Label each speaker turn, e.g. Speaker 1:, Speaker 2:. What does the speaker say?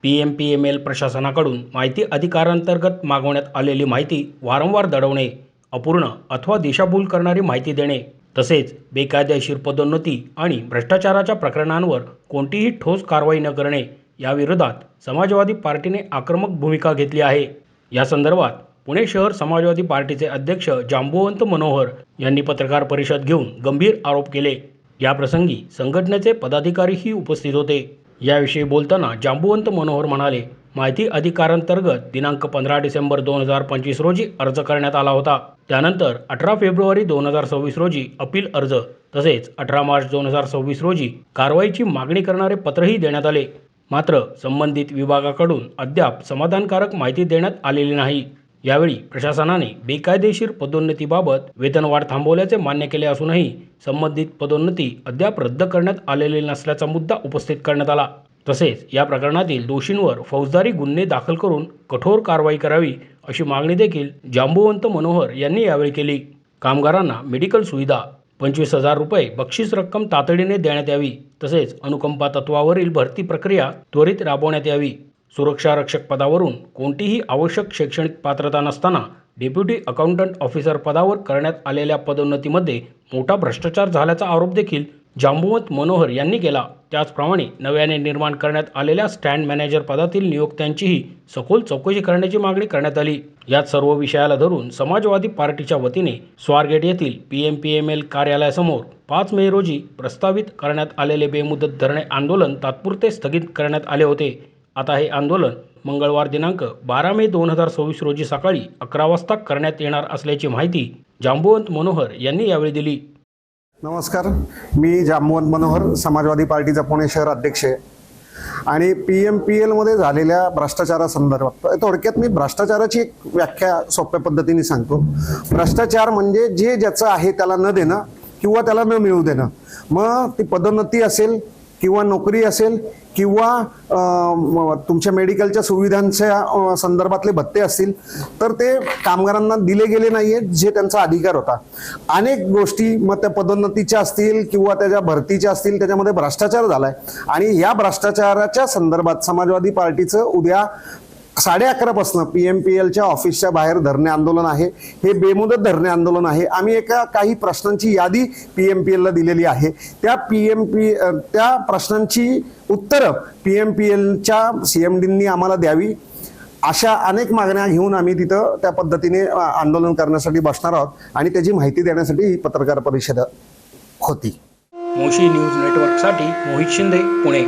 Speaker 1: PMPML प्रशासनाकडून माहिती अधिकारांतर्गत मागवण्यात आलेली माहिती वारंवार दडवणे, अपूर्ण अथवा दिशाभूल करणारी माहिती देणे, तसेच बेकायदेशीर पदोन्नती आणि भ्रष्टाचाराच्या प्रकरणांवर कोणतीही ठोस कारवाई न करणे याविरोधात समाजवादी पार्टीने आक्रमक भूमिका घेतली आहे। या संदर्भात पुणे शहर समाजवादी पार्टीचे अध्यक्ष जांबुवंत मनोहर यांनी पत्रकार परिषद घेऊन गंभीर आरोप केले। याप्रसंगी संघटनेचे पदाधिकारीही उपस्थित होते। याविषयी बोलताना जांबुवंत मनोहर म्हणाले, माहिती अधिकारांतर्गत दिनांक 15 डिसेंबर 2025 रोजी अर्ज करण्यात आला होता। त्यानंतर 18 फेब्रुवारी 2026 रोजी अपील अर्ज तसेच 18 मार्च 2026 रोजी कारवाईची मागणी करणारे पत्रही देण्यात आले। मात्र संबंधित विभागाकडून अद्याप समाधानकारक माहिती देण्यात आलेली नाही। यावेळी प्रशासनाने बेकायदेशीर पदोन्नतीबाबत वेतनवाढ थांबवल्याचे मान्य केले असूनही संबंधित पदोन्नती अद्याप रद्द करण्यात आलेली नसल्याचा मुद्दा उपस्थित करण्यात आला। तसेच या प्रकरणातील दोषींवर फौजदारी गुन्हे दाखल करून कठोर कारवाई करावी अशी मागणी देखील जांबुवंत मनोहर यांनी यावेळी केली। कामगारांना मेडिकल सुविधा, 25,000 रुपये बक्षीस रक्कम तातडीने देण्यात यावी, तसेच अनुकंपा तत्वावरील भरती प्रक्रिया त्वरित राबवण्यात यावी। सुरक्षा रक्षक पदावरून कोणतीही आवश्यक शैक्षणिक पात्रता नसताना डेप्युटी अकाउंटंट ऑफिसर पदावर करण्यात आलेल्या पदोन्नतीमध्ये मोठा भ्रष्टाचार झाल्याचा आरोप देखील जांबुवंत मनोहर यांनी केला। त्याचप्रमाणे नव्याने निर्माण करण्यात आलेल्या स्टँड मॅनेजर पदातील नियुक्त्यांचीही सखोल चौकशी करण्याची मागणी करण्यात आली। यात सर्व विषयाला धरून समाजवादी पार्टीच्या वतीने स्वारगेट येथील PMPML कार्यालयासमोर 5 मे रोजी प्रस्तावित करण्यात आलेले बेमुदत धरणे आंदोलन तात्पुरते स्थगित करण्यात आले होते। आता हे आंदोलन मंगळवार दिनांक 12 मे 2026 रोजी सकाळी 11 वाजता करण्यात येणार असल्याची माहिती जांबुवंत मनोहर यांनी यावेळी दिली।
Speaker 2: नमस्कार, मी जांबुवंत मनोहर, समाजवादी पार्टीचा पुणे शहर अध्यक्ष आहे। आणि PMPL मध्ये झालेल्या भ्रष्टाचारासंदर्भात थोडक्यात मी भ्रष्टाचाराची एक व्याख्या सोप्या पद्धतीने सांगतो। भ्रष्टाचार म्हणजे जे ज्याचं आहे त्याला न देणं किंवा त्याला न मिळू देणं। मग ती पदोन्नती असेल किंवा नोकरी असेल किंवा तुमच्या मेडिकलच्या सुविधांच्या संदर्भातले भत्ते असतील तर ते कामगारांना दिले गेले नाहीये जे त्यांचा अधिकार होता। अनेक गोष्टी मग त्या पदोन्नतीच्या असतील किंवा त्याच्या भरतीच्या असतील त्याच्यामध्ये भ्रष्टाचार झालाय आणि या भ्रष्टाचाराच्या संदर्भात समाजवादी पार्टीचं उद्या 11:30 पासून PMPLच्या ऑफिसच्या बाहेर धरणे आंदोलन आहे। हे बेमुदत धरणे आंदोलन आहे। आम्ही काही प्रश्नांची यादी PMPLला दिलेली आहे। त्या प्रश्नांची उत्तरं PMPLच्या CMDंनी आम्हाला द्यावी अशा अनेक मागण्या घेऊन आम्ही तिथं त्या पद्धतीने आंदोलन करण्यासाठी बसणार आहोत आणि त्याची माहिती देण्यासाठी ही पत्रकार परिषद होती।
Speaker 1: मोशी न्यूज नेटवर्कसाठी मोहित शिंदे, पुणे।